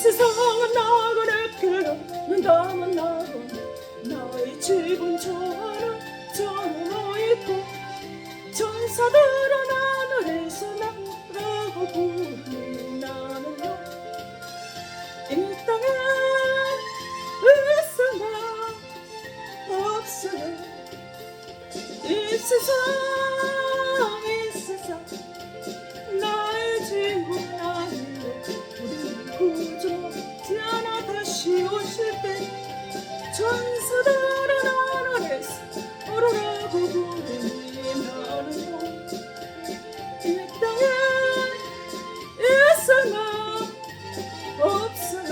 세상은 나그네 길은 담은 나는 나의 집은 저 하나 저 하나 있고 천사들은 하늘에서 나라고 부르니 나는요 이 땅에 있으나 없으나 이 세상 나의 집은 아니요 우리는 구주지 않아 다시 오실 때 천사들은 하늘에서 오르라고 부르니 나는요 이 땅에 있으나 없으나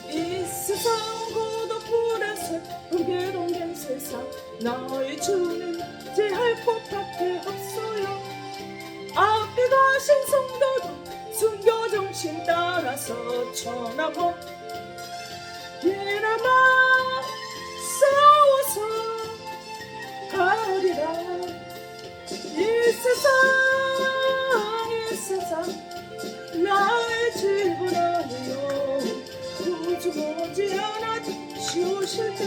이 세상 고독불에 슬프게 동된 세상 나의 주님 제할 곳밖에 없어요. 앞에 가신 성도도 순교정신 따라서 천하고 이나마 싸워서 가리라. 이 세상 나의 집은 아니요 구주 머지않아 다시 오실 때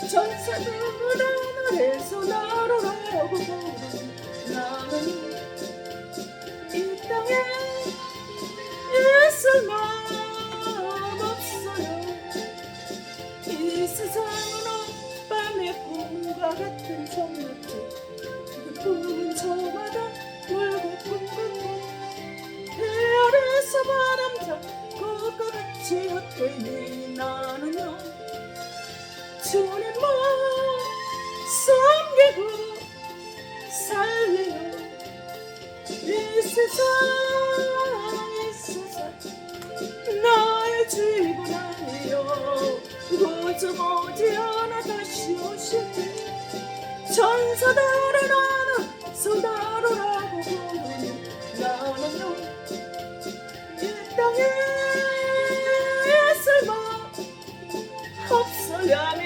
천사들은 하늘에서 나로 라고 부르니 나는 이 땅에 있을 맘 없어요. 이 세상은 밤의 꿈과 같은 somnat지 그 꿈은 저마다 울고 꿈꾸고 해 아래서 바람잡 것과 같이 헛되니 나는요 주님만 섬기고 살래요. 이 세상 나의 집은 아니요 구주 머지않아 다시 오실 때 천사들은 하늘에서 나로라고 부르니 나는요 이 땅에 있을 맘 없어요. 아멘.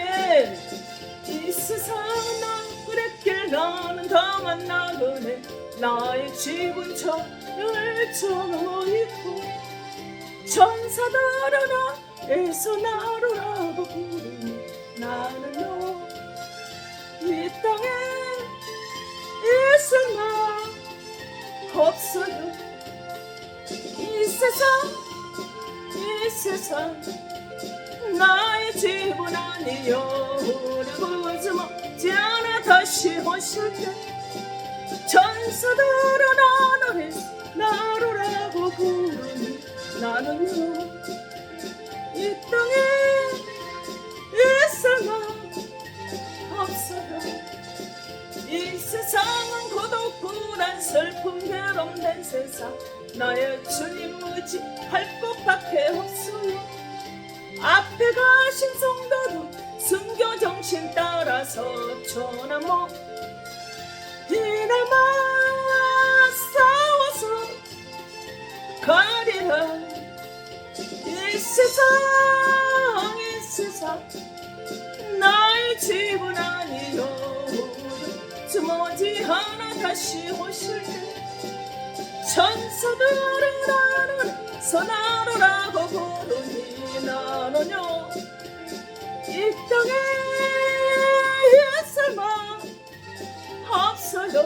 이 세상은 나그랬길 나는 다만 나그네 나의 집은 천을 저어 있고 천사들은 하늘에서 나로라고 부르니 나는요 이 땅에 있을 맘 없어요. 이 세상 나의 집은 아니요 구주 머지않아 다시 오실 때 천사들은 하늘에서 나로라고 부르니 나는요 이 땅에 있을 맘 없어요. 이 세상은 고독불안 슬픔 괴로움된 세상 나의 주님 의지할 곳밖에 없어요. 앞에 가신 성도도 순교정신 따라서 천하모 이나마 싸워서 가리라. 이 세상 나의 집은 아니요 주 머지않아 다시 오실 때 천사들은 하늘에서 나로라고 부르니 나는요 이 땅에 있을 맘 없어요.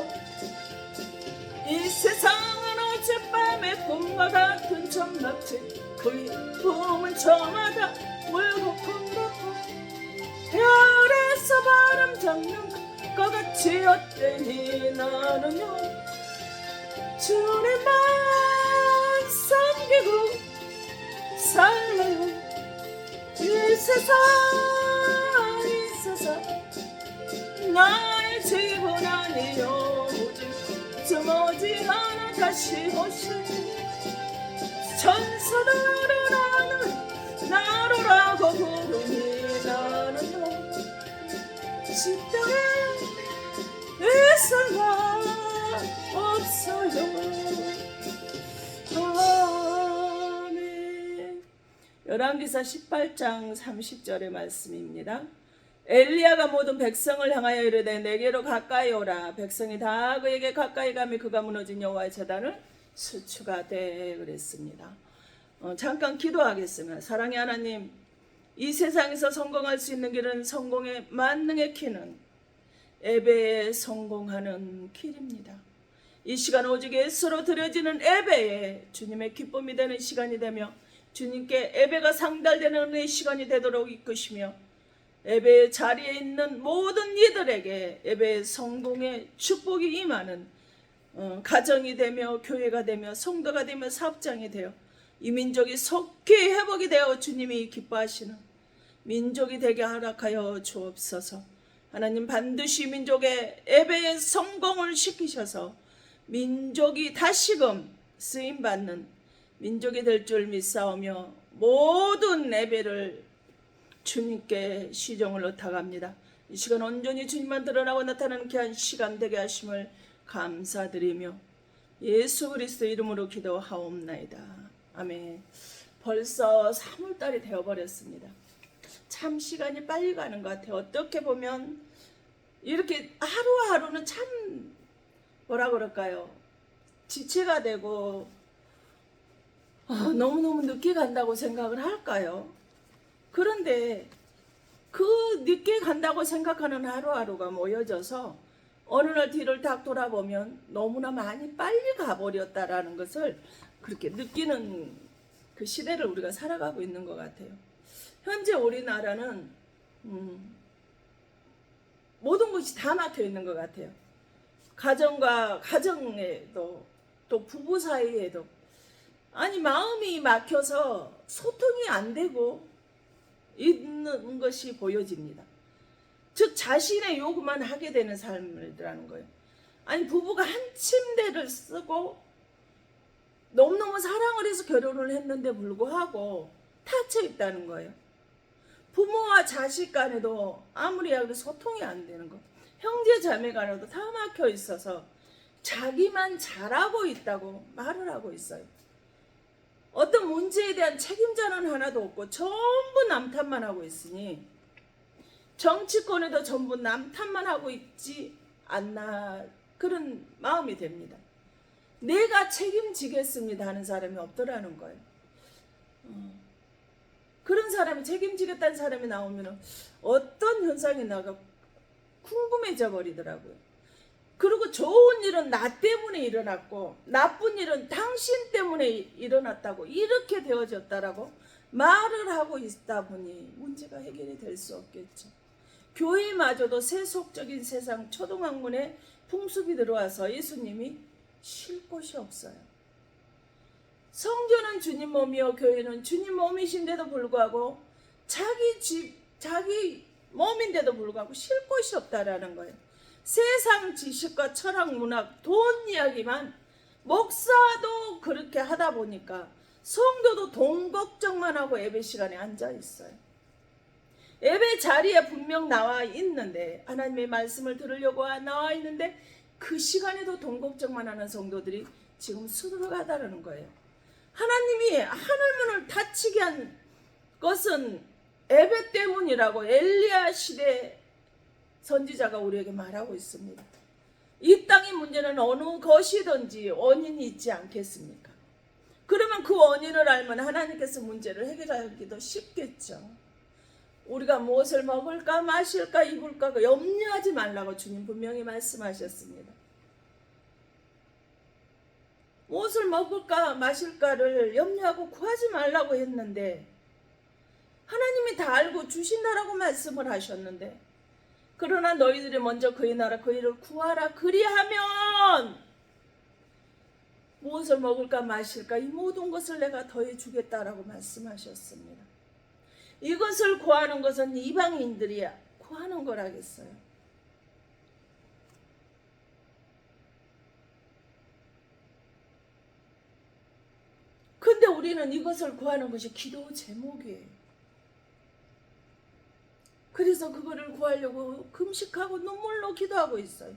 이 세상은 어젯밤의 꿈과 같은 점납지 그 꿈은 저마다 울고 꿈꾸고 별에서 바람 잡는 것 같이 헛되니 나는요 주님만 섬기고 살래요. 이 세상 나의 집은 아니요 주 머지않아 다시 오실 때 천사들은 하늘 나로라고 부르니 나는요 이 땅에 있을 맘 없어요. 아멘. 열왕기사 18장 30절의 말씀입니다. 엘리야가 모든 백성을 향하여 이르되 내게로 가까이 오라. 백성이 다 그에게 가까이 가며 그가 무너진 여호와의 제단을 수추가되 그랬습니다. 잠깐 기도하겠습니다. 사랑의 하나님, 이 세상에서 성공할 수 있는 길은 성공의 만능의 키는 예배에 성공하는 길입니다. 이 시간 오직 예수로 드려지는 예배에 주님의 기쁨이 되는 시간이 되며 주님께 예배가 상달되는 은혜의 시간이 되도록 이끄시며 예배의 자리에 있는 모든 이들에게 예배의 성공의 축복이 임하는 가정이 되며 교회가 되며 성도가 되며 사업장이 되어 이 민족이 속히 회복이 되어 주님이 기뻐하시는 민족이 되게 허락하여 주옵소서. 하나님, 반드시 민족의 예배의 성공을 시키셔서 민족이 다시금 쓰임받는 민족이 될 줄 믿사오며 모든 예배를 주님께 시종을 의탁합니다. 이 시간 온전히 주님만 드러나고 나타나는 귀한 시간 되게 하심을 감사드리며 예수 그리스도 이름으로 기도하옵나이다. 아멘. 벌써 3월달이 되어버렸습니다. 참 시간이 빨리 가는 것 같아요. 어떻게 보면 이렇게 하루하루는 참 뭐라 그럴까요? 지체가 되고 너무너무 늦게 간다고 생각을 할까요? 그런데 그 늦게 간다고 생각하는 하루하루가 모여져서 어느 날 뒤를 딱 돌아보면 너무나 많이 빨리 가버렸다라는 것을 그렇게 느끼는 그 시대를 우리가 살아가고 있는 것 같아요. 현재 우리나라는 모든 것이 다 막혀 있는 것 같아요. 가정과 가정에도 또 부부 사이에도 아니 마음이 막혀서 소통이 안 되고 있는 것이 보여집니다. 즉 자신의 요구만 하게 되는 삶이라는 거예요. 아니 부부가 한 침대를 쓰고 너무너무 사랑을 해서 결혼을 했는데 불구하고 닫혀 있다는 거예요. 부모와 자식 간에도 아무리 해도 소통이 안 되는 거. 형제 자매 간에도 다 막혀 있어서 자기만 잘하고 있다고 말을 하고 있어요. 어떤 문제에 대한 책임자는 하나도 없고 전부 남 탓만 하고 있으니 정치권에도 전부 남 탓만 하고 있지 않나 그런 마음이 됩니다. 내가 책임지겠습니다 하는 사람이 없더라는 거예요. 그런 사람이 책임지겠다는 사람이 나오면 어떤 현상이 나가 궁금해져 버리더라고요. 그리고 좋은 일은 나 때문에 일어났고 나쁜 일은 당신 때문에 일어났다고 이렇게 되어졌다라고 말을 하고 있다 보니 문제가 해결이 될 수 없겠죠. 교회마저도 세속적인 세상 초등학문에 풍습이 들어와서 예수님이 쉴 곳이 없어요. 성전은 주님 몸이요 교회는 주님 몸이신데도 불구하고 자기 집, 자기 몸인데도 불구하고 쉴 곳이 없다라는 거예요. 세상 지식과 철학, 문학, 돈 이야기만 목사도 그렇게 하다 보니까 성도도 돈 걱정만 하고 예배 시간에 앉아 있어요. 예배 자리에 분명 나와 있는데 하나님의 말씀을 들으려고 나와 있는데 그 시간에도 돈 걱정만 하는 성도들이 지금 수두룩하다는 거예요. 하나님이 하늘문을 닫히게 한 것은 예배 때문이라고 엘리야 시대 선지자가 우리에게 말하고 있습니다. 이 땅의 문제는 어느 것이든지 원인이 있지 않겠습니까? 그러면 그 원인을 알면 하나님께서 문제를 해결하기도 쉽겠죠. 우리가 무엇을 먹을까 마실까 입을까 염려하지 말라고 주님 분명히 말씀하셨습니다. 무엇을 먹을까 마실까를 염려하고 구하지 말라고 했는데 하나님이 다 알고 주신다라고 말씀을 하셨는데 그러나 너희들이 먼저 그의 나라 그의 일을 구하라 그리하면 무엇을 먹을까 마실까 이 모든 것을 내가 더해 주겠다라고 말씀하셨습니다. 이것을 구하는 것은 이방인들이 구하는 거라겠어요. 근데 우리는 이것을 구하는 것이 기도 제목이에요. 그래서 그거를 구하려고 금식하고 눈물로 기도하고 있어요.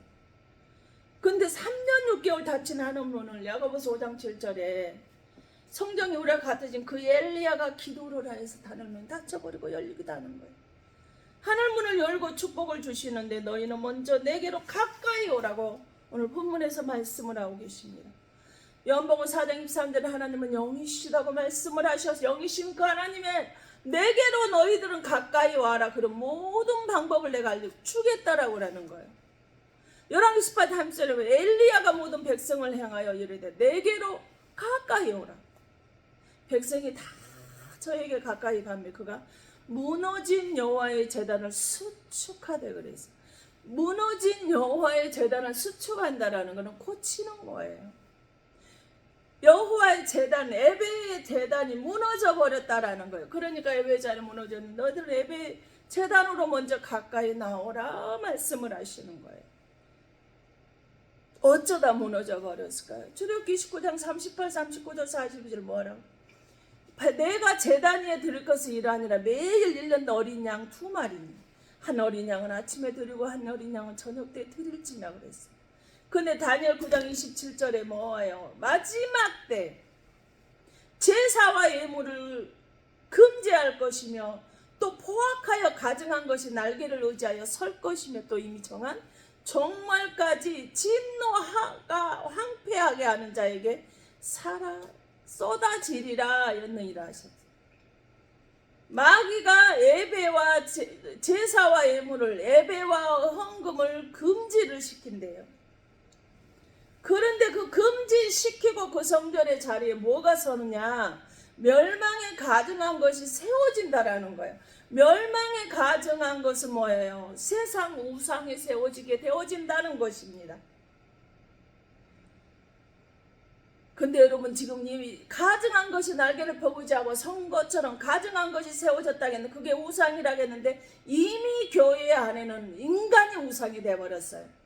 근데 3년 6개월 닫힌 하늘문을 야고보서 5장 7절에 성경이 우리가 같아진 그 엘리야가 기도를 하여서 하늘문이 닫혀버리고 열리기도 하는 거예요. 하늘문을 열고 축복을 주시는데 너희는 먼저 내게로 가까이 오라고 오늘 본문에서 말씀을 하고 계십니다. 요한복음 4장 23절에 하나님은 영이시라고 말씀을 하셔서 영이신 그 하나님의 내게로 너희들은 가까이 와라. 그런 모든 방법을 내가 알려주겠다라고 하는 거예요. 열왕기 18장 30절에 엘리야가 모든 백성을 향하여 이르되 내게로 가까이 오라. 백성이 다 저에게 가까이 가면 그가 무너진 여호와의 제단을 수축하되 그랬어요. 무너진 여호와의 제단을 수축한다라는 것은 고치는 거예요. 여호와의 제단, 에베의 제단이 무너져 버렸다라는 거예요. 그러니까 에베의 제단이 무너졌는데 너희들 에베의 제단으로 먼저 가까이 나오라 말씀을 하시는 거예요. 어쩌다 무너져 버렸을까요? 출애굽기 29장 38, 39절 42절 뭐라고? 내가 제단 위에 드릴 것은 이러하니라. 매일 1년 어린 양 2마리니 한 어린 양은 아침에 드리고 한 어린 양은 저녁 때 드릴지라 그랬어요. 근데 다니엘 9장 27절에 뭐예요? 마지막 때 제사와 예물을 금지할 것이며 또 포악하여 가증한 것이 날개를 의지하여 설 것이며 또 이미 정한 종말까지 진노가 황폐하게 하는 자에게 쏟아지리라 였느니라 하셨어요. 마귀가 예배와 제사와 예물을 예배와 헌금을 금지를 시킨대요. 그런데 그 금지시키고 그 성전의 자리에 뭐가 서느냐? 멸망에 가증한 것이 세워진다라는 거예요. 멸망에 가증한 것은 뭐예요? 세상 우상에 세워지게 되어진다는 것입니다. 근데 여러분 지금 이미 가증한 것이 날개를 펴고자고 선것처럼 가증한 것이 세워졌다겠는데 그게 우상이라겠는데 이미 교회 안에는 인간이 우상이 되어버렸어요.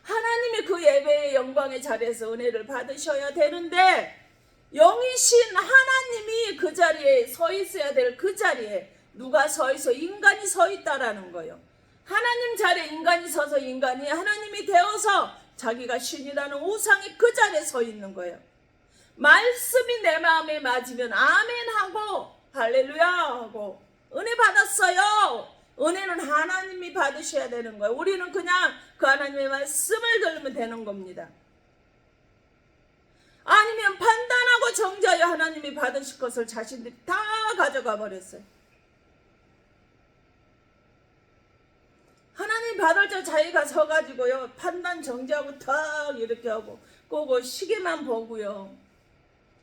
하나님이 그 예배의 영광의 자리에서 은혜를 받으셔야 되는데 영이신 하나님이 그 자리에 서 있어야 될 그 자리에 누가 서 있어? 인간이 서 있다라는 거예요. 하나님 자리에 인간이 서서 인간이 하나님이 되어서 자기가 신이라는 우상이 그 자리에 서 있는 거예요. 말씀이 내 마음에 맞으면 아멘 하고 할렐루야 하고 은혜 받았어요. 은혜는 하나님이 받으셔야 되는 거예요. 우리는 그냥 그 하나님의 말씀을 들으면 되는 겁니다. 아니면 판단하고 정죄하여 하나님이 받으실 것을 자신들이 다 가져가 버렸어요. 하나님 받을 때 자기가 서가지고요 판단 정죄하고 탁 이렇게 하고 꼬고 시계만 보고요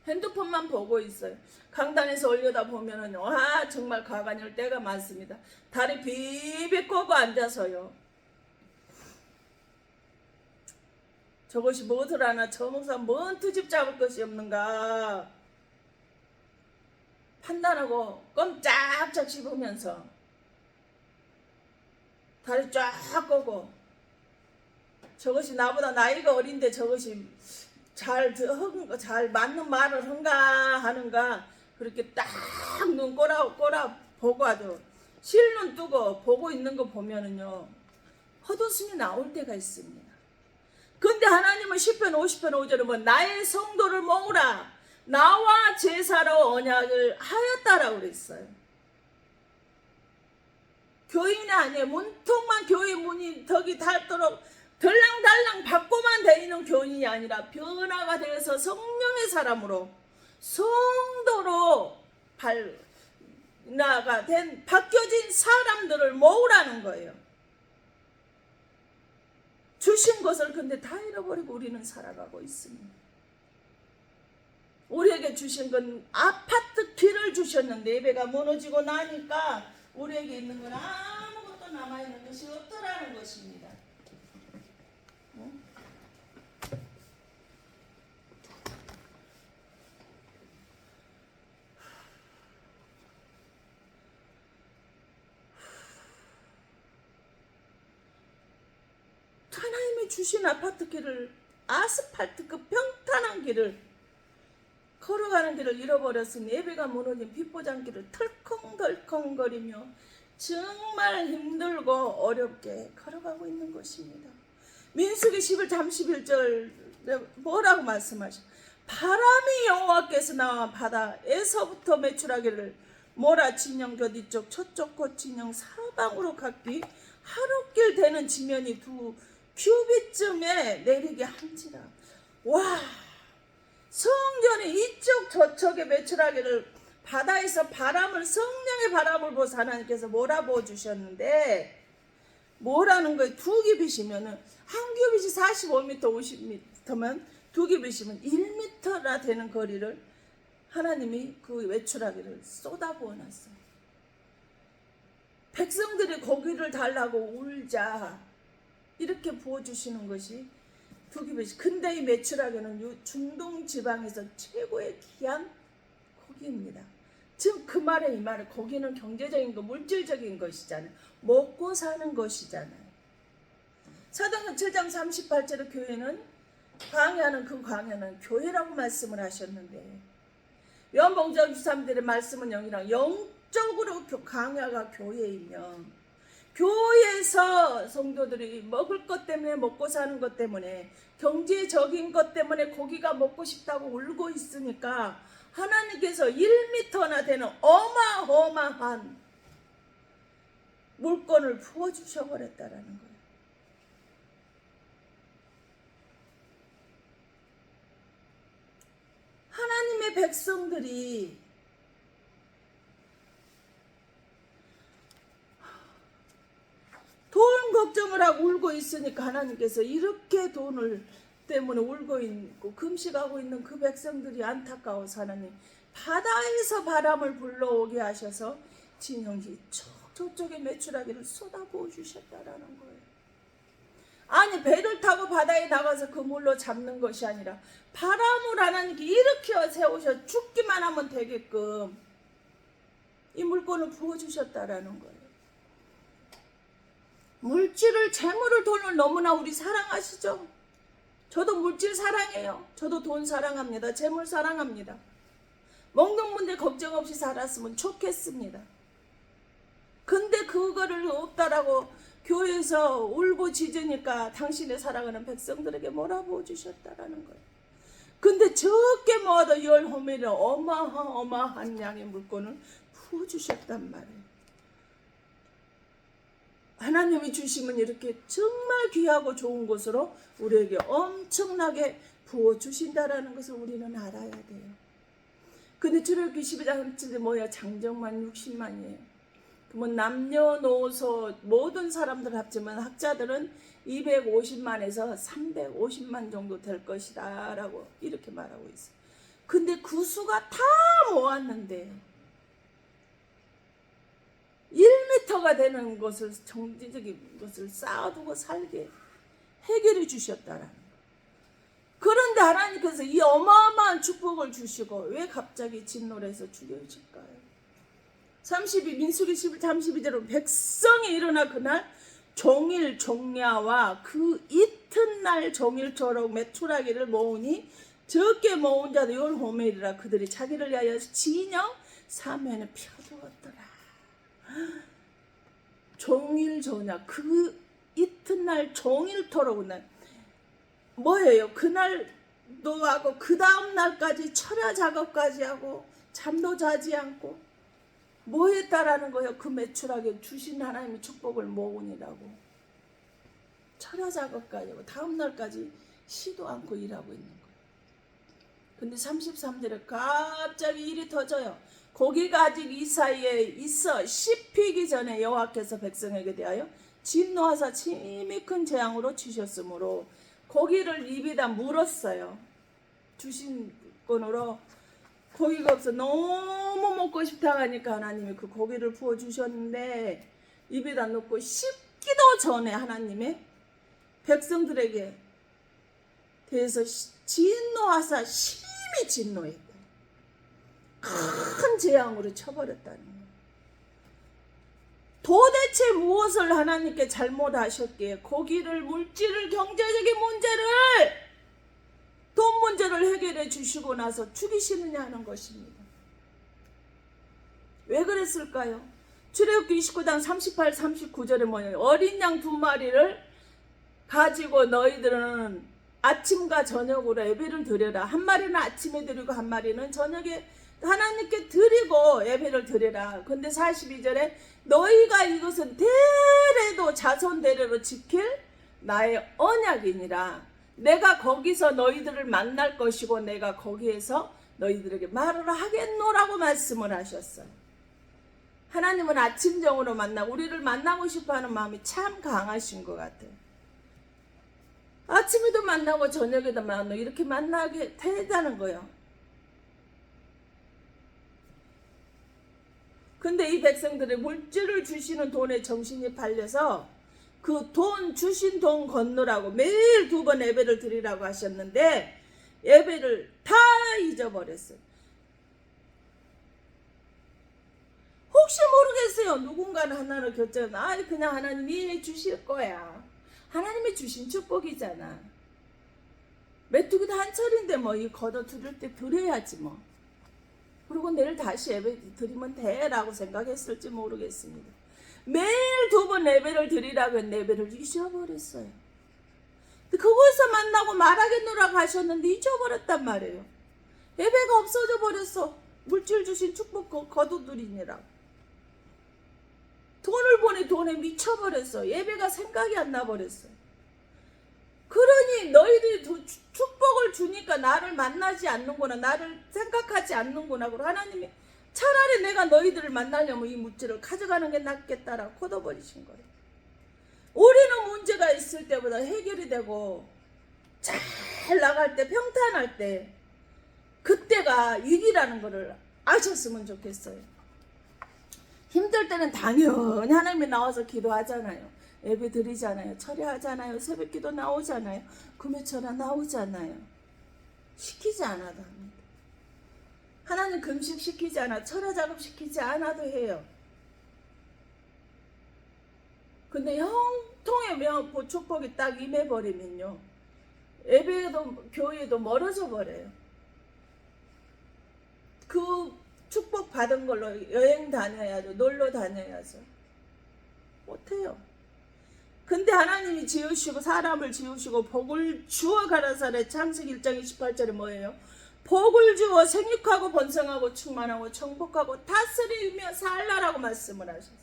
핸드폰만 보고 있어요. 강단에서 올려다 보면은 와 정말 가관일 때가 많습니다. 다리 비비 꼬고 앉아서요. 저것이 무엇을 하나 저 목사 뭔 트집 잡을 것이 없는가 판단하고 껌짝짝 씹으면서 다리 쫙 꼬고 저것이 나보다 나이가 어린데 저것이 잘 맞는 말을 한가 하는가 그렇게 딱 눈 꼬라 보고 아주 실눈 뜨고 보고 있는 거 보면은요 헛웃음이 나올 때가 있습니다. 근데 하나님은 10편 50편 5절에 뭐 나의 성도를 모으라 나와 제사로 언약을 하였다라고 그랬어요. 교인이 아니에요. 문통만 교회 문이 덕이 닳도록 들랑달랑 받고만 다니는 교인이 아니라 변화가 되어서 성령의 사람으로 성도로 변화가 된 바뀌어진 사람들을 모으라는 거예요. 주신 것을 근데 다 잃어버리고 우리는 살아가고 있습니다. 우리에게 주신 건 아파트 길을 주셨는데 예배가 무너지고 나니까 우리에게 있는 건 아무것도 남아있는 것이 없더라는 것입니다. 하나님이 주신 아파트 길을 아스팔트 그 평탄한 길을 걸어가는 길을 잃어버렸으니 예배가 무너진 빗보장길을 털컹덜컹거리며 정말 힘들고 어렵게 걸어가고 있는 것입니다. 민수기 11장 31절 뭐라고 말씀하셔? 바람이 여호와께서 나와 바다에서부터 매출하기를 모라진영 겨뒤쪽 저쪽 꽃진영 사방으로 각기 하룻길 되는 지면이 2 큐빗쯤에 내리게 한지라. 와 성전의 이쪽 저쪽에 매출하기를 바다에서 바람을 성령의 바람을 보서 하나님께서 몰아부어 주셨는데 뭐라는 거예요? 두 규빗이면은 한 규빗이 45m 50m면 두 규빗이면 1m나 되는 거리를 하나님이 그 외출하기를 쏟아부어 놨어요. 백성들이 고기를 달라고 울자 이렇게 부어주시는 것이 두 규빗이. 근데 이 메추라기는 중동 지방에서 최고의 귀한 고기입니다. 지금 그 말에 이 말에 고기는 경제적인 거, 물질적인 것이잖아요. 먹고 사는 것이잖아요. 사도행전 7장 38절의 교회는 광야는 그 광야는 교회라고 말씀을 하셨는데 요한복음 23절의 말씀은 영적으로 광야가 교회이면 교회에서 성도들이 먹을 것 때문에 먹고 사는 것 때문에 경제적인 것 때문에 고기가 먹고 싶다고 울고 있으니까 하나님께서 1m나 되는 어마어마한 물건을 부어주셔 버렸다라는 거예요. 하나님의 백성들이 돈 걱정을 하고 울고 있으니까 하나님께서 이렇게 돈을 때문에 울고 있고 금식하고 있는 그 백성들이 안타까워서 하나님 바다에서 바람을 불러오게 하셔서 진영지 저쪽에 매출하기를 쏟아부어 주셨다라는 거예요. 아니 배를 타고 바다에 나가서 그 물로 잡는 것이 아니라 바람을 하나님께 일으켜 세우셔 죽기만 하면 되게끔 이 물건을 부어주셨다라는 거예요. 물질을, 재물을, 돈을 너무나 우리 사랑하시죠? 저도 물질 사랑해요. 저도 돈 사랑합니다. 재물 사랑합니다. 먹는 문제 걱정 없이 살았으면 좋겠습니다. 근데 그거를 없다라고 교회에서 울고 짖으니까 당신의 사랑하는 백성들에게 몰아부어 주셨다라는 거예요. 근데 적게 모아도 10호멜의 어마어마한 양의 물건을 부어주셨단 말이에요. 하나님이 주시면 이렇게 정말 귀하고 좋은 것으로 우리에게 엄청나게 부어주신다라는 것을 우리는 알아야 돼요. 근데 출애굽기 12장 뭐야? 장정만 60만이에요. 그러면 남녀노소 모든 사람들 합치면 학자들은 250만에서 350만 정도 될 것이다 라고 이렇게 말하고 있어요. 근데 그 수가 다 모았는데 1m가 되는 것을 정지적인 것을 쌓아두고 살게 해결해 주셨다라는 거예요. 그런데 하나님께서 이 어마어마한 축복을 주시고 왜 갑자기 진노해서 죽여질까요? 32 민수기 11 32절은 백성이 일어나 그날 종일 종야와 그 이튿날 종일토록 메추라기를 모으니 적게 모은 자도 10호멜이라 그들이 자기를 위하여 진영 사면에 펴두었더라. 종일 종야 그 이튿날 종일토록 날 뭐예요? 그날도 하고 그 다음 날까지 철야 작업까지 하고 잠도 자지 않고 뭐 했다라는 거예요? 그 매출하게 주신 하나님의 축복을 모으니라고 철야 작업까지 하고 다음 날까지 쉬도 않고 일하고 있는 거예요. 근데 33절에 갑자기 일이 터져요. 고기가 아직 이 사이에 있어 씹히기 전에 여호와께서 백성에게 대하여 진노하사 심히 큰 재앙으로 치셨으므로 고기를 입에다 물었어요. 주신 건으로 고기가 없어 너무 먹고 싶다 하니까 하나님이 그 고기를 부어주셨는데 입에다 넣고 씹기도 전에 하나님의 백성들에게 대해서 진노하사 심히 진노했다. 큰 재앙으로 쳐버렸다는 거예요. 도대체 무엇을 하나님께 잘못하셨기에 고기를, 물질을, 경제적인 문제를, 돈 문제를 해결해 주시고 나서 죽이시느냐 하는 것입니다. 왜 그랬을까요? 출애굽기 29장 38, 39절에 뭐예요? 어린 양 2마리를 가지고 너희들은 아침과 저녁으로 예배를 드려라. 한 마리는 아침에 드리고 한 마리는 저녁에 하나님께 드리고 예배를 드려라. 근데 42절에 너희가 이것은 대대로 자손 대대로 지킬 나의 언약이니라. 내가 거기서 너희들을 만날 것이고 내가 거기에서 너희들에게 말을 하겠노라고 말씀을 하셨어요. 하나님은 아침정으로 만나고 우리를 만나고 싶어하는 마음이 참 강하신 것 같아요. 아침에도 만나고 저녁에도 만나고 이렇게 만나게 되다는 거예요. 근데 이 백성들의 물질을 주시는 돈에 정신이 팔려서 그 돈 주신 돈 건너라고 매일 2번 예배를 드리라고 하셨는데 예배를 다 잊어버렸어요. 혹시 모르겠어요. 누군가는 하나를 결정은 그냥 하나님이 주실 거야. 하나님이 주신 축복이잖아. 메뚜기도 한 철인데 뭐 이 걷어 들을 때 드려야지 뭐. 그리고 내일 다시 예배 드리면 돼 라고 생각했을지 모르겠습니다. 매일 2번 예배를 드리라고 했는데 예배를 잊어버렸어요. 그곳에서 만나고 말하겠노라고 하셨는데 잊어버렸단 말이에요. 예배가 없어져 버렸어. 물질 주신 축복 거두드리느라고. 돈을 보니 돈에 미쳐버렸어. 예배가 생각이 안 나버렸어요. 그러니 너희들이 축복을 주니까 나를 만나지 않는구나. 나를 생각하지 않는구나. 그리고 하나님이 차라리 내가 너희들을 만나려면 이 물질을 가져가는 게 낫겠다라고 걷어버리신 거예요. 우리는 문제가 있을 때보다 해결이 되고 잘 나갈 때 평탄할 때 그때가 일이라는 것을 아셨으면 좋겠어요. 힘들 때는 당연히 하나님이 나와서 기도하잖아요. 예배 드리잖아요. 철회하잖아요. 새벽기도 나오잖아요. 금요철야 나오잖아요. 시키지 않아도 합니다. 하나님 금식 시키지 않아, 철야 작업 시키지 않아도 해요. 근데 형통의 축복이 딱 임해버리면요, 예배도 교회도 멀어져 버려요. 그 축복 받은 걸로 여행 다녀야죠. 놀러 다녀야죠. 못해요. 근데 하나님이 지으시고 사람을 지으시고 복을 주어 가라사대 창세기 1장 28절에 뭐예요? 복을 주어 생육하고 번성하고 충만하고 정복하고 다스리며 살라라고 말씀을 하셨어요.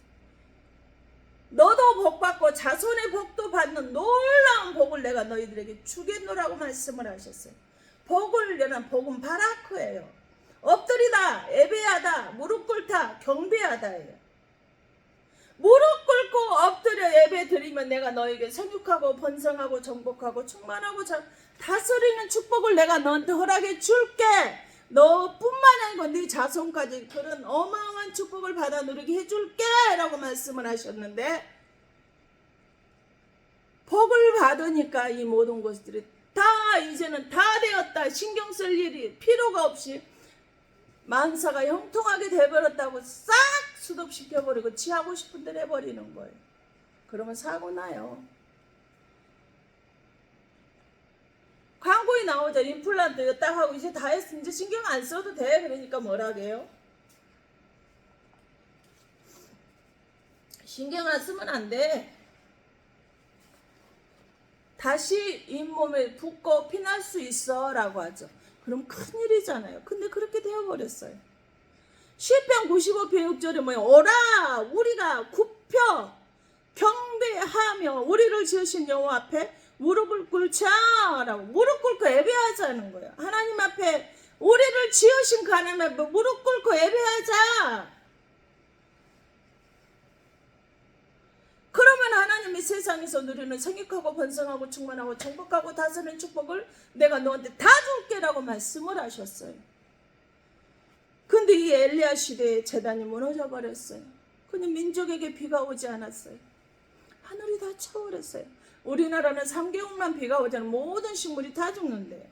너도 복받고 자손의 복도 받는 놀라운 복을 내가 너희들에게 주겠노라고 말씀을 하셨어요. 복을 여는 복은 바라크예요. 엎드리다, 예배하다, 무릎 꿇다, 경배하다예요. 무릎 꿇고 엎드려 예배 드리면 내가 너에게 생육하고 번성하고 정복하고 충만하고 다스리는 축복을 내가 너한테 허락해 줄게. 너뿐만 아니고 네 자손까지 그런 어마어마한 축복을 받아 누리게 해줄게 라고 말씀을 하셨는데, 복을 받으니까 이 모든 것들이 다 이제는 다 되었다. 신경 쓸 일이 필요가 없이 만사가 형통하게 돼버렸다고 싹 수독시켜버리고 취하고 싶은 대로 해버리는 거예요. 그러면 사고 나요. 광고에 나오죠. 임플란트 딱 하고 이제 다 했으면 이제 신경 안 써도 돼. 그러니까 뭐라게요? 신경 안 쓰면 안 돼. 다시 잇몸에 붓고 피날 수 있어 라고 하죠. 그럼 큰일이잖아요. 근데 그렇게 되어버렸어요. 시편 95편 6절에 뭐예요? 오라 우리가 굽혀 경배하며 우리를 지으신 여호와 앞에 무릎을 꿇자라고, 무릎 꿇고 예배하자는 거예요. 하나님 앞에 우리를 지으신 그 하나님 앞에 무릎 꿇고 예배하자. 그러면 하나님이 세상에서 누리는 생육하고 번성하고 충만하고 정복하고 다스리는 축복을 내가 너한테 다 줄게라고 말씀을 하셨어요. 근데 이 엘리야 시대에 제단이 무너져 버렸어요. 그냥 민족에게 비가 오지 않았어요. 하늘이 다 차오르었어요. 우리나라는 3개월만 비가 오자면 모든 식물이 다 죽는데,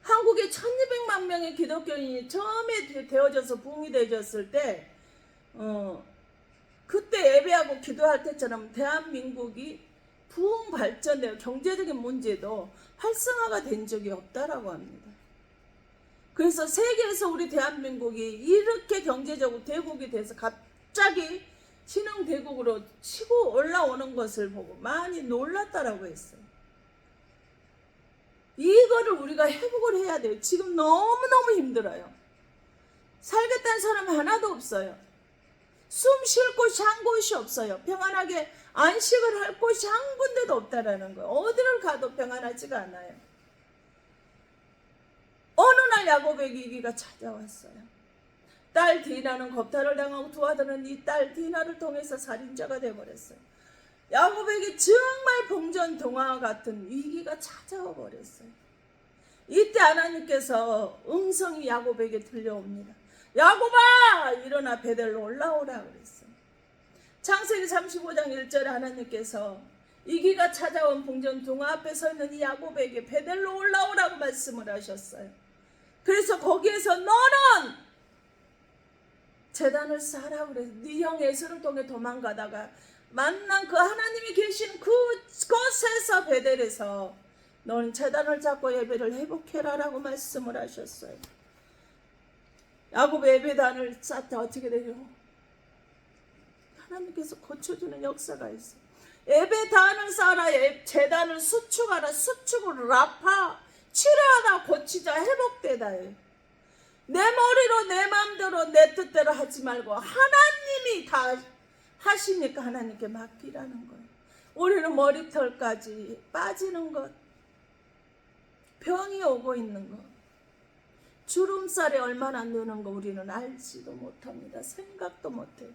한국에 1200만 명의 기독교인이 처음에 되어져서 붕이 되어졌을 때 그때 예배하고 기도할 때처럼 대한민국이 부흥 발전되어 경제적인 문제도 활성화가 된 적이 없다라고 합니다. 그래서 세계에서 우리 대한민국이 이렇게 경제적으로 대국이 돼서 갑자기 신흥 대국으로 치고 올라오는 것을 보고 많이 놀랐다라고 했어요. 이거를 우리가 회복을 해야 돼요. 지금 너무너무 힘들어요. 살겠다는 사람이 하나도 없어요. 숨 쉴 곳이 한 곳이 없어요. 평안하게 안식을 할 곳이 한 군데도 하나도 없다라는 거예요. 어디를 가도 평안하지가 않아요. 어느 날 야곱에게 위기가 찾아왔어요. 딸 디나는 겁탈을 당하고 두 아들은 이 딸 디나를 통해서 살인자가 되어버렸어요. 야곱에게 정말 봉전동화와 같은 위기가 찾아와 버렸어요. 이때 하나님께서 음성이 야곱에게 들려옵니다. 야곱아, 일어나 베델로 올라오라 그랬어요. 창세기 35장 1절에 하나님께서 위기가 찾아온 봉전동화 앞에 서 있는 이 야곱에게 베델로 올라오라고 말씀을 하셨어요. 그래서 거기에서 너는 제단을 쌓으라고 그래서 네 형 에서를 통해 도망가다가 만난 그 하나님이 계신 그곳에서 베델에서 너는 제단을 잡고 예배를 회복해라라고 말씀을 하셨어요. 야곱의 예배단을 쌓다 어떻게 되죠? 하나님께서 고쳐주는 역사가 있어요. 예배단을 쌓아라, 제단을 수축하라, 수축을 라파, 치료하다, 고치자, 회복되다. 내 머리로 내 마음대로 내 뜻대로 하지 말고 하나님이 다 하시니까 하나님께 맡기라는 거예요. 우리는 머리털까지 빠지는 것, 병이 오고 있는 것, 주름살이 얼마나 느는 거 우리는 알지도 못합니다. 생각도 못해요.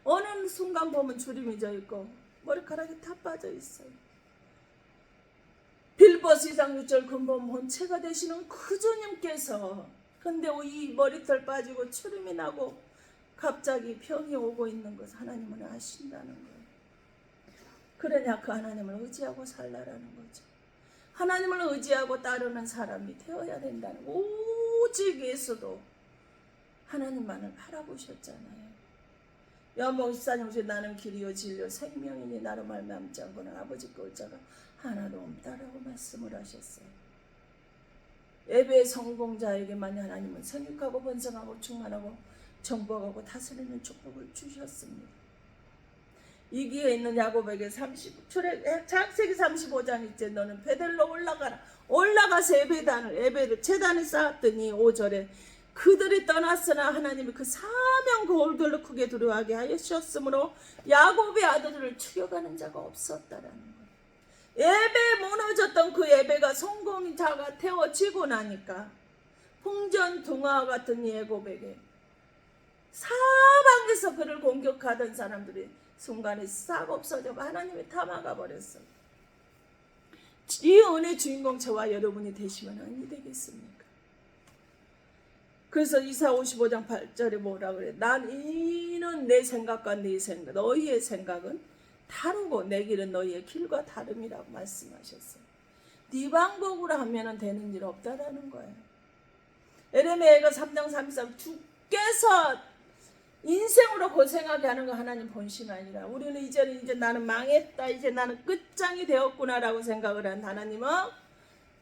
어느 순간 보면 주름이 져 있고 머리카락이 다 빠져 있어요. 빌보스 2장 6절 근본 본체가 되시는 그 주님께서 근데 이 머리털 빠지고 주름이 나고 갑자기 병이 오고 있는 것을 하나님은 아신다는 거예요. 그러냐 그 하나님을 의지하고 살라라는 거죠. 하나님을 의지하고 따르는 사람이 되어야 된다는 거. 오직 예수도 하나님만을 바라보셨잖아요. 요한복음 14장 나는 길이요 진리요 생명이니 나로 말미암지 않고는 아버지께 올 자가 하나도 없다라고 말씀을 하셨어요. 예배의 성공자에게만 하나님은 생육하고 번성하고 충만하고 정복하고 다스리는 축복을 주셨습니다. 이기에 있는 야곱에게 창세기 35장 이제 너는 베델로 올라가라. 올라가서 예배를 제단을 쌓았더니 5절에 그들이 떠났으나 하나님이 그 사명 거울들로 크게 두려워하게 하셨으므로 야곱의 아들을 추격하는 자가 없었다라는 거예요. 예배에 무너졌던 그 예배가 성공자가 태워지고 나니까 풍전등화 같은 야곱에게 사방에서 그를 공격하던 사람들이 순간에 싹 없어져 하나님이 다 막아버렸어요. 이 은혜의 주인공 저와 여러분이 되시면 아니 되겠습니까? 그래서 이사 55장 8절에 뭐라 그래? 난 이는 내 생각과 네 생각, 너희의 생각은 다르고 내 길은 너희의 길과 다름이라고 말씀하셨어요. 네 방법으로 하면 되는 일 없다라는 거예요. 에레미야가 3장 33 주께서 인생으로 고생하게 하는 거 하나님 본심 아니라 우리는 이제 나는 망했다, 이제 나는 끝장이 되었구나라고 생각을 한 하나님은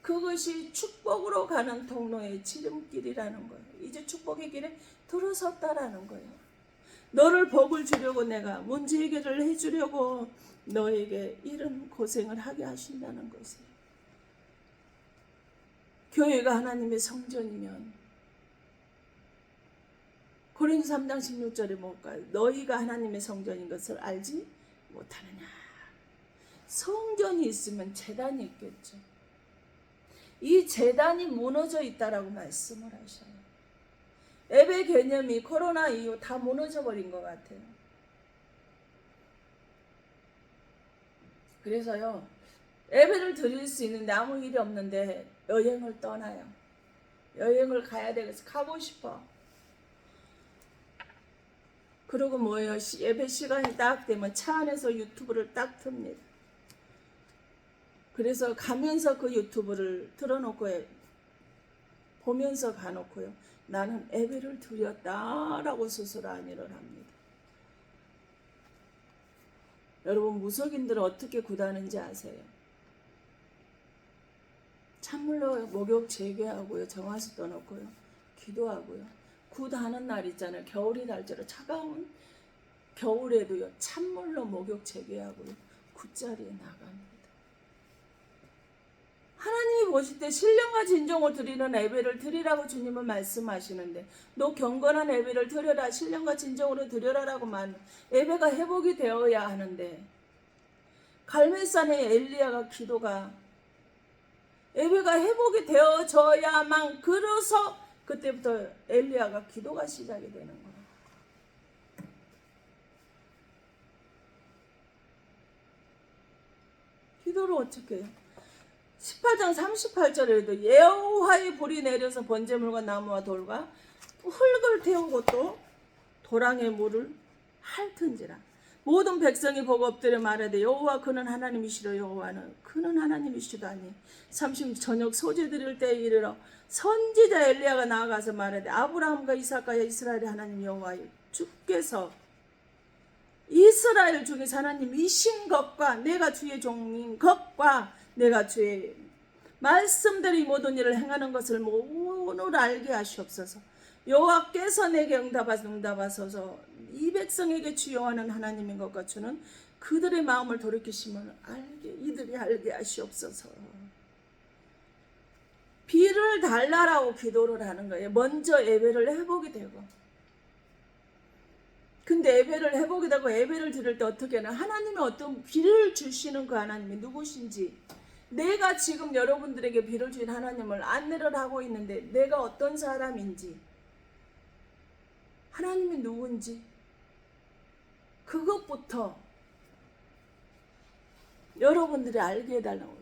그것이 축복으로 가는 통로의 지름길이라는 거예요. 이제 축복의 길에 들어섰다라는 거예요. 너를 복을 주려고 내가 문제 해결을 해주려고 너에게 이런 고생을 하게 하신다는 것이에요. 교회가 하나님의 성전이면 고린도서 3장 16절에 뭘까요? 너희가 하나님의 성전인 것을 알지 못하느냐. 성전이 있으면 제단이 있겠죠. 이 제단이 무너져 있다라고 말씀을 하셔요. 예배 개념이 코로나 이후 다 무너져 버린 것 같아요. 그래서요, 예배를 드릴 수 있는데 아무 일이 없는데 여행을 떠나요. 여행을 가야 되겠어. 가고 싶어. 그리고 뭐예요? 예배 시간이 딱 되면 차 안에서 유튜브를 딱 틉니다. 그래서 가면서 그 유튜브를 틀어놓고 보면서 가놓고요. 나는 예배를 드렸다라고 스스로 안위를 합니다. 여러분 무속인들은 어떻게 굿하는지 아세요? 찬물로 목욕 재개하고요. 정화수 떠놓고요. 기도하고요. 굿하는 날 있잖아요. 겨울이 날짜로 차가운 겨울에도요. 찬물로 목욕 재개하고요. 굿자리에 나갑니다. 하나님이 보실 때 신령과 진정을 드리는 예배를 드리라고 주님은 말씀하시는데 너 경건한 예배를 드려라, 신령과 진정으로 드려라라고만 예배가 회복이 되어야 하는데 갈멜산의 엘리야가 기도가 예배가 회복이 되어져야만, 그래서 그때부터 엘리야가 기도가 시작이 되는 거예요. 기도를 어떻게 해요? 18장 38절에도 여호와의 불이 내려서 번제물과 나무와 돌과 흙을 태우고 또 도랑의 물을 핥은지라. 모든 백성이 보고 엎드려 말하되 여호와 그는 하나님이시로 여호와는 그는 하나님이시다니. 30 저녁 소재 드릴 때에 이르러 선지자 엘리야가 나아가서 말하되 아브라함과 이삭과 이스라엘의 하나님 여호와여, 주께서 이스라엘 중에 하나님이신 것과 내가 주의 종인 것과 내가 주의 말씀대로 이 모든 일을 행하는 것을 모두 알게 하시옵소서. 여호와께서 내게 응답하소서. 이 백성에게 주여와는 하나님인 것과 주는 그들의 마음을 돌이키시면 이들이 알게 하시옵소서. 비를 달라라고 기도를 하는 거예요. 먼저 예배를 회복이 되고. 근데 예배를 회복이 되고 예배를 드릴 때 어떻게 하나, 하나님이 어떤 비를 주시는 그 하나님이 누구신지, 내가 지금 여러분들에게 비를 주신 하나님을 안내를 하고 있는데 내가 어떤 사람인지, 하나님이 누군지, 그것부터 여러분들이 알게 해달라고.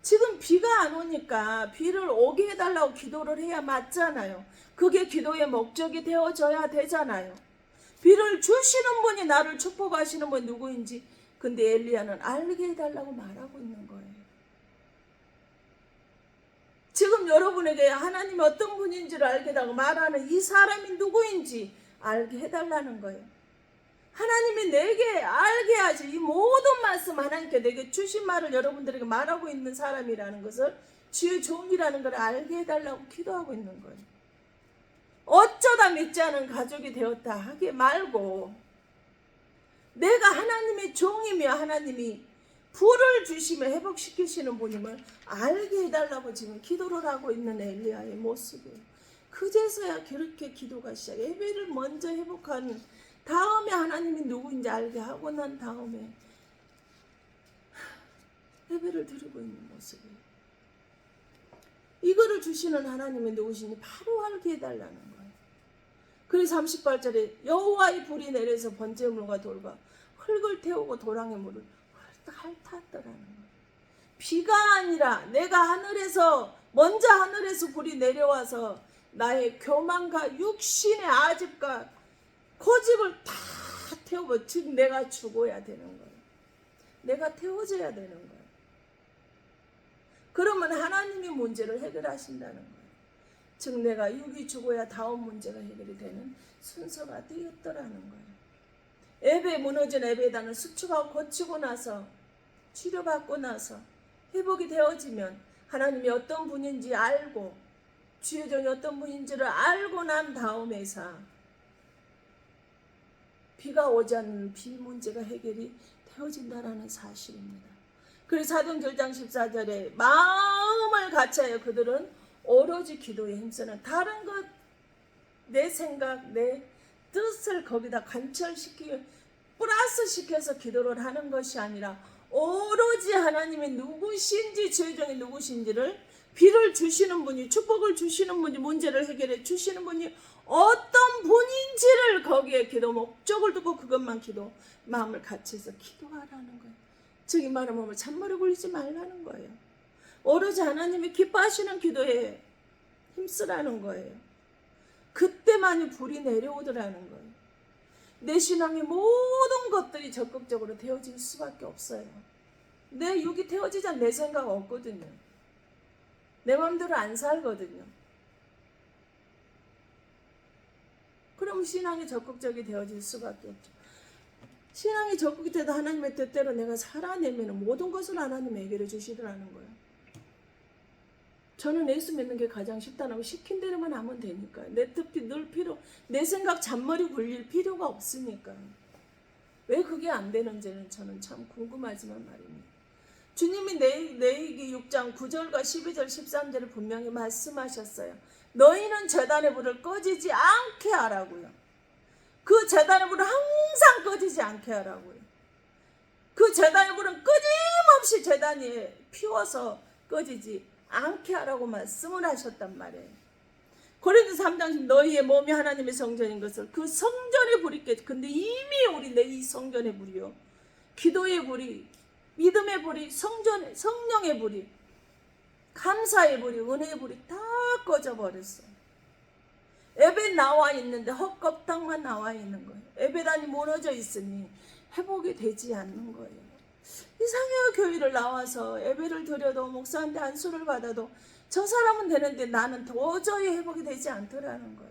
지금 비가 안 오니까 비를 오게 해달라고 기도를 해야 맞잖아요. 그게 기도의 목적이 되어져야 되잖아요. 비를 주시는 분이 나를 축복하시는 분이 누구인지, 근데 엘리야는 알게 해달라고 말하고 있는 거예요. 지금 여러분에게 하나님이 어떤 분인지를 알게 해달라고 말하는 이 사람이 누구인지 알게 해달라는 거예요. 하나님이 내게 알게 하지, 이 모든 말씀 하나님께 내게 주신 말을 여러분들에게 말하고 있는 사람이라는 것을, 주의 종이라는 걸 알게 해달라고 기도하고 있는 거예요. 어쩌다 믿지 않은 가족이 되었다 하게 말고, 내가 하나님의 종이며 하나님이 불을 주시며 회복시키시는 분임을 알게 해달라고 지금 기도를 하고 있는 엘리야의 모습이에요. 그제서야 그렇게 기도가 시작해. 예배를 먼저 회복하는 다음에 하나님이 누구인지 알게 하고 난 다음에 예배를 드리고 있는 모습이에요. 이거를 주시는 하나님이 누구신지 바로 알게 해달라는 거예요. 그래서 38절에 여호와의 불이 내려서 번제물과 돌과 흙을 태우고 도랑의 물을 핥았더라는 거예요. 비가 아니라 내가 하늘에서, 먼저 하늘에서 불이 내려와서 나의 교만과 육신의 아집과 고집을 다 태우고, 즉 내가 죽어야 되는 거예요. 내가 태워져야 되는 거예요. 그러면 하나님이 문제를 해결하신다는 거예요. 즉 내가 육이 죽어야 다음 문제가 해결이 되는 순서가 되었더라는 거예요. 예배, 무너진 예배단을 수축하고 고치고 나서, 치료받고 나서 회복이 되어지면 하나님이 어떤 분인지 알고, 주의 종이 어떤 분인지를 알고 난 다음에서 비가 오지 않는 비 문제가 해결이 되어진다는 사실입니다. 그래서 사도행전 1장 14절에 마음을 같이하여 그들은 오로지 기도에 힘쓰는, 다른 것, 내 생각, 내 뜻을 거기다 관철시키고 플러스 시켜서 기도를 하는 것이 아니라 오로지 하나님이 누구신지, 주의 종이 누구신지를, 비를 주시는 분이, 축복을 주시는 분이, 문제를 해결해 주시는 분이 어떤 분인지를 거기에 기도 목적을 두고 그것만 기도, 마음을 같이 해서 기도하라는 거예요. 즉 이 말은 뭐면 잔머리 굴리지 말라는 거예요. 오로지 하나님이 기뻐하시는 기도에 힘쓰라는 거예요. 그때만이 불이 내려오더라는 거예요. 내 신앙의 모든 것들이 적극적으로 되어질 수밖에 없어요. 내 육이 태워지자 내 생각 없거든요. 내 마음대로 안 살거든요. 그럼 신앙이 적극적이 되어질 수밖에 없죠. 신앙이 적극이 돼도 하나님의 뜻대로 내가 살아내면 모든 것을 하나님이 해결해 주시더라는 거예요. 저는 예수 믿는 게 가장 쉽다고, 시킨 대로만 하면 되니까. 내 뜻 늘 내 생각 잔머리 굴릴 필요가 없으니까. 왜 그게 안 되는지는 저는 참 궁금하지만 말입니다. 주님이 레위기 6장 9절과 12절 13절을 분명히 말씀하셨어요. 너희는 제단의 불을 꺼지지 않게 하라고요. 그 제단의 불을 항상 꺼지지 않게 하라고요. 그 제단의 불은 끊임없이 제단이 피워서 꺼지지 않게 하라고 말씀을 하셨단 말이에요. 고린도서 3장 너희의 몸이 하나님의 성전인 것을 그 성전의 불이 깨. 근데 이미 우리 내 이 성전의 불이요, 기도의 불이, 믿음의 불이, 성령의 불이, 감사의 불이, 은혜의 불이 다 꺼져버렸어요. 예배 나와 있는데 헛겁당만 나와 있는 거예요. 예배단이 무너져 있으니 회복이 되지 않는 거예요. 이상해요. 교회를 나와서 예배를 드려도 목사한테 안수를 받아도 저 사람은 되는데 나는 도저히 회복이 되지 않더라는 거예요.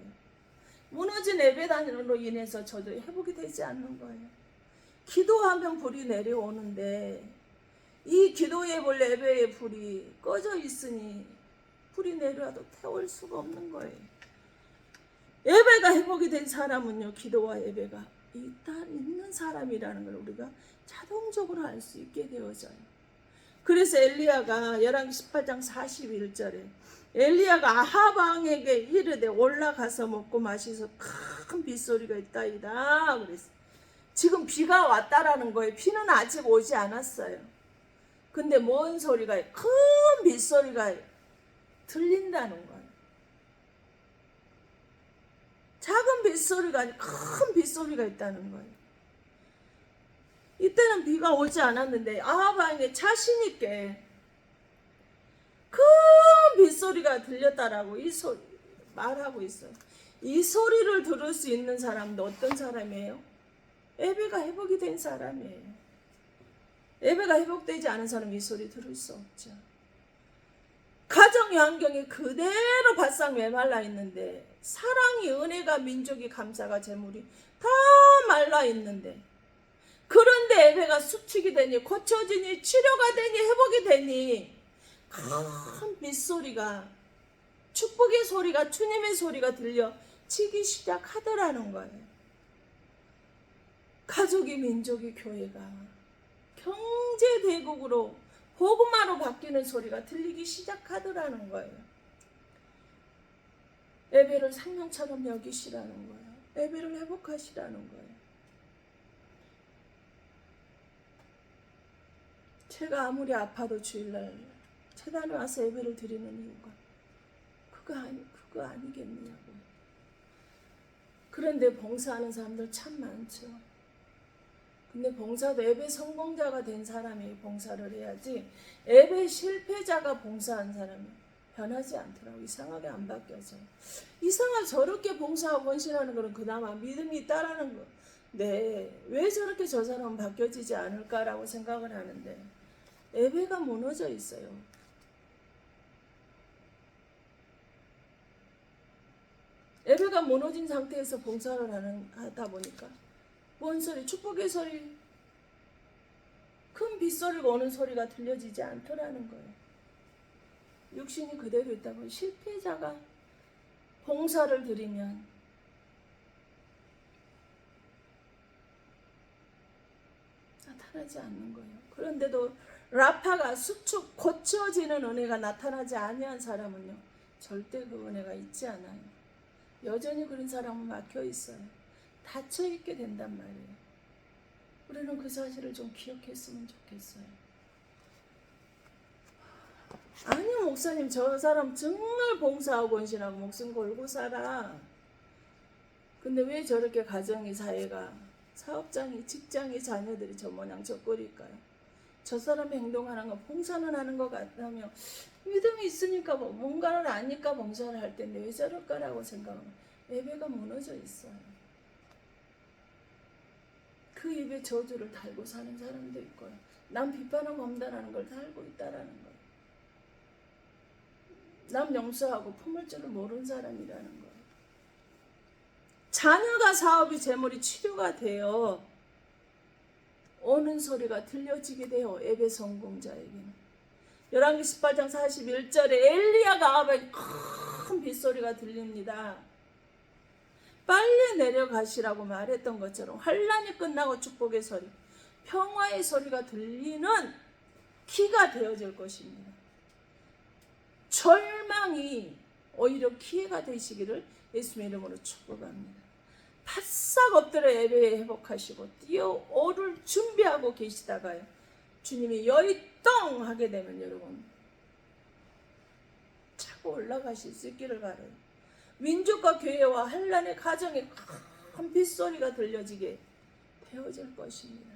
무너진 예배단으로 인해서 저도 회복이 되지 않는 거예요. 기도하면 불이 내려오는데 이 기도의 불, 예배의 불이 꺼져 있으니 불이 내려와도 태울 수가 없는 거예요. 예배가 회복이 된 사람은요, 기도와 예배가 있는 사람이라는 걸 우리가 자동적으로 알 수 있게 되어져요. 그래서 엘리야가 열왕기 18장 41절에 엘리야가 아합 왕에게 이르되 올라가서 먹고 마시서 큰 빗소리가 있다이다 그랬어요. 지금 비가 왔다라는 거예요. 비는 아직 오지 않았어요. 근데 뭔 소리가, 큰 빗소리가 들린다는 거예요. 작은 빗소리가 아니라 큰 빗소리가 있다는 거예요. 이때는 비가 오지 않았는데 아합 왕이 자신 있게 큰 빗소리가 들렸다라고 이 소리 말하고 있어요. 이 소리를 들을 수 있는 사람도 어떤 사람이에요? 예배가 회복이 된 사람이에요. 예배가 회복되지 않은 사람은 이 소리 들을 수 없죠. 가정의 환경이 그대로 바싹 메말라 있는데, 사랑이, 은혜가, 민족이, 감사가, 재물이 다 말라 있는데, 그런데 예배가 수축이 되니, 고쳐지니, 치료가 되니, 회복이 되니 큰 빗소리가, 축복의 소리가, 주님의 소리가 들려지기 시작하더라는 거예요. 가족이, 민족이, 교회가 경제대국으로 복음화로 바뀌는 소리가 들리기 시작하더라는 거예요. 예배를 생명처럼 여기시라는 거예요. 예배를 회복하시라는 거예요. 제가 아무리 아파도 주일날 제단에 와서 예배를 드리는 이유가 그거 아니겠느냐고요. 그런데 봉사하는 사람들 참 많죠. 근데 봉사도 예배 성공자가 된 사람이 봉사를 해야지, 예배 실패자가 봉사한 사람이 변하지 않더라고. 이상하게 안 바뀌어져요. 이상하게 저렇게 봉사하고 헌신하는 거는 그나마 믿음이 있다라는 거. 네, 왜 저렇게 저 사람은 바뀌어지지 않을까라고 생각을 하는데 예배가 무너져 있어요. 예배가 무너진 상태에서 봉사를 하다 보니까 뭔 소리, 축복의 소리, 큰 빗소리가 오는 소리가 들려지지 않더라는 거예요. 육신이 그대로 있다고 실패자가 봉사를 드리면 나타나지 않는 거예요. 그런데도 라파가 수축, 고쳐지는 은혜가 나타나지 아니한 사람은요, 절대 그 은혜가 있지 않아요. 여전히 그런 사람은 막혀 있어요. 닫혀 있게 된단 말이에요. 우리는 그 사실을 좀 기억했으면 좋겠어요. 아니 목사님, 저 사람 정말 봉사하고 헌신하고 목숨 걸고 살아. 근데 왜 저렇게 가정이, 사회가, 사업장이, 직장이, 자녀들이 저 모양 저 꼴일까요? 저 사람 행동하는 거, 봉사는 하는 것 같다며 믿음이 있으니까 뭔가를 아니까 봉사를 할 텐데 왜 저럴까라고 생각하면 예배가 무너져 있어요. 그 입에 저주를 달고 사는 사람도 있고요. 남 비판하고 엄단하는 걸 달고 있다라는 거예요. 남 용서하고 품을 줄을 모르는 사람이라는 거예요. 자녀가, 사업이, 재물이 치료가 되어 오는 소리가 들려지게 돼요. 예배 성공자에게는. 열왕기 18장 41절에 엘리야가 아합에게 큰 빗소리가 들립니다. 빨리 내려가시라고 말했던 것처럼 환난이 끝나고 축복의 소리, 평화의 소리가 들리는 키가 되어질 것입니다. 절망이 오히려 기회가 되시기를 예수님의 이름으로 축복합니다. 바싹 엎드려 예배에 회복하시고 뛰어오를 준비하고 계시다가요, 주님이 열이똥 하게 되면 여러분 차고 올라가실 수 있기를 바라요. 민족과 교회와 한란의 가정에 큰 빗소리가 들려지게 되어질 것입니다.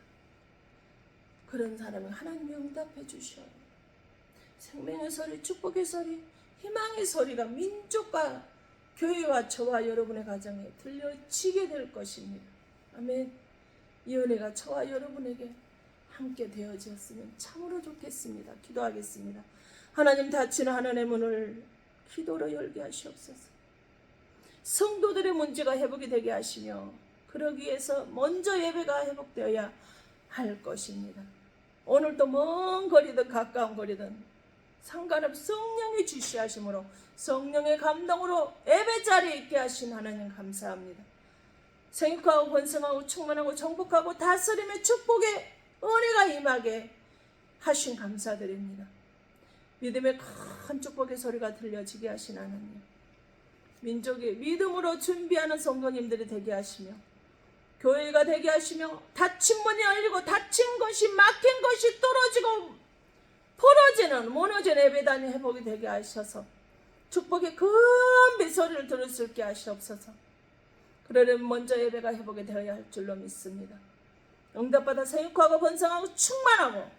그런 사람이 하나님이 응답해 주셔요. 생명의 소리, 축복의 소리, 희망의 소리가 민족과 교회와 저와 여러분의 가정에 들려지게 될 것입니다. 아멘. 이 은혜가 저와 여러분에게 함께 되어지었으면 참으로 좋겠습니다. 기도하겠습니다. 하나님, 닫히는 하늘의 문을 기도로 열게 하시옵소서. 성도들의 문제가 회복이 되게 하시며, 그러기 위해서 먼저 예배가 회복되어야 할 것입니다. 오늘도 먼 거리든 가까운 거리든 상관없이 성령의 지시하심으로, 성령의 감동으로 예배 자리에 있게 하신 하나님 감사합니다. 생육하고 번성하고 충만하고 정복하고 다스림의 축복의 은혜가 임하게 하신 감사드립니다. 믿음의 큰 축복의 소리가 들려지게 하신 하나님, 민족이 믿음으로 준비하는 성도님들이 되게 하시며, 교회가 되게 하시며, 닫힌 문이 열리고 닫힌 것이, 막힌 것이 뚫어지고 풀어지는 무너진 예배단이 회복이 되게 하셔서 축복의 큰 비소리를 들을 수 있게 하시옵소서. 그러려면 먼저 예배가 회복이 되어야 할 줄로 믿습니다. 응답받아 생육하고 번성하고 충만하고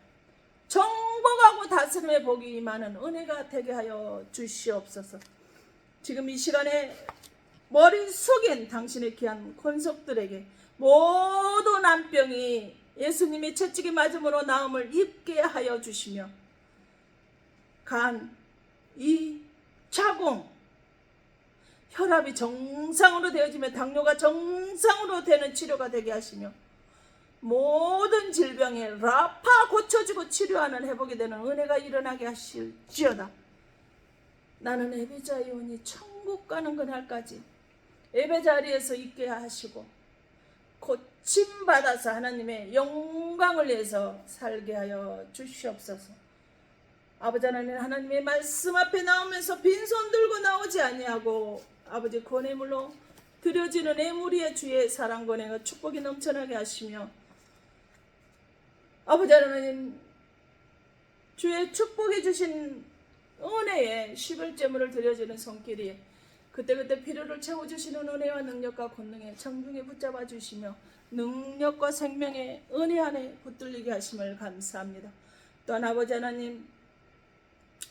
정복하고 다스림의 복이 임하는 은혜가 되게 하여 주시옵소서. 지금 이 시간에 머리 숙인 당신의 귀한 권속들에게 모든 암병이 예수님의 채찍이 맞음으로 나음을 입게 하여 주시며, 간, 이, 자궁, 혈압이 정상으로 되어지며 당뇨가 정상으로 되는 치료가 되게 하시며, 모든 질병에 라파 고쳐지고 치료하는 회복이 되는 은혜가 일어나게 하실지어다. 나는 예배자의 영혼이 천국 가는 그날까지 예배 자리에서 있게 하시고 고침받아서 하나님의 영광을 위해서 살게 하여 주시옵소서. 아버지 하나님, 하나님의 말씀 앞에 나오면서 빈손 들고 나오지 아니하고 아버지 권해물로 드려지는 애무리의 주의 사랑 권해가 축복이 넘쳐나게 하시며, 아버지 하나님, 주의 축복해 주신 은혜에 11제물을 드려지는 손길이 그때그때 필요를 채워주시는 은혜와 능력과 권능에 정중히 붙잡아 주시며, 능력과 생명의 은혜 안에 붙들리게 하심을 감사합니다. 또한 아버지 하나님,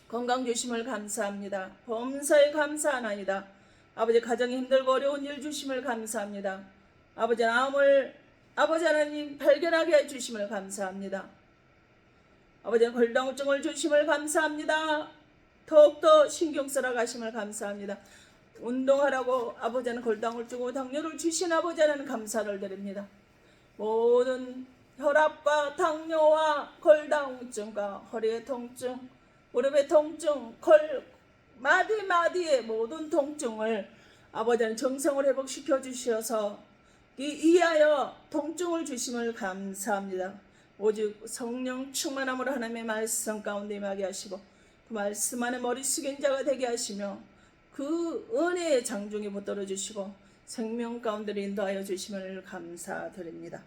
건강 주심을 감사합니다. 범사에 감사하나이다. 아버지, 가정이 힘들고 어려운 일 주심을 감사합니다. 아버지, 마음을 아버지 하나님 발견하게 해주심을 감사합니다. 아버지, 골다공증을 주심을 감사합니다. 더욱더 신경 쓰라 가심을 감사합니다. 운동하라고 아버지는 골다공증과 당뇨를 주신 아버지는 감사를 드립니다. 모든 혈압과 당뇨와 골다공증과 허리의 통증, 무릎의 통증, 마디마디의 모든 통증을 아버지는 정성을 회복시켜 주셔서 이하여 통증을 주심을 감사합니다. 오직 성령 충만함으로 하나님의 말씀 가운데 임하게 하시고, 그 말씀 안에 머리 숙인 자가 되게 하시며, 그 은혜의 장중에 붙들어 주시고 생명 가운데로 인도하여 주심을 감사드립니다.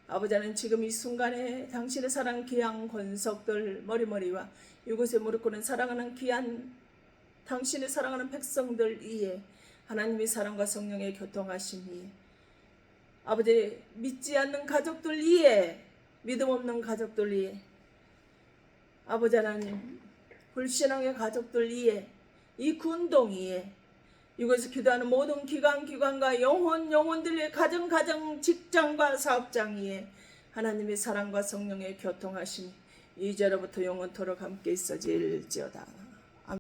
아버지는 지금 이 순간에 당신의 사랑 귀한 권속들 머리머리와 이곳에 무릎 꿇은 사랑하는 귀한 당신의 사랑하는 백성들 위에 하나님의 사랑과 성령의 교통하심 위에, 아버지, 믿지 않는 가족들 위에, 믿음 없는 가족들 위에, 아버지 하나님, 불신앙의 가족들 위에, 이 군동 위에, 이곳에서 기도하는 모든 기관과 영혼들의 가정, 직장과 사업장 위에 하나님의 사랑과 성령의 교통하심이 이제로부터 영원토록 함께 있어질지어다.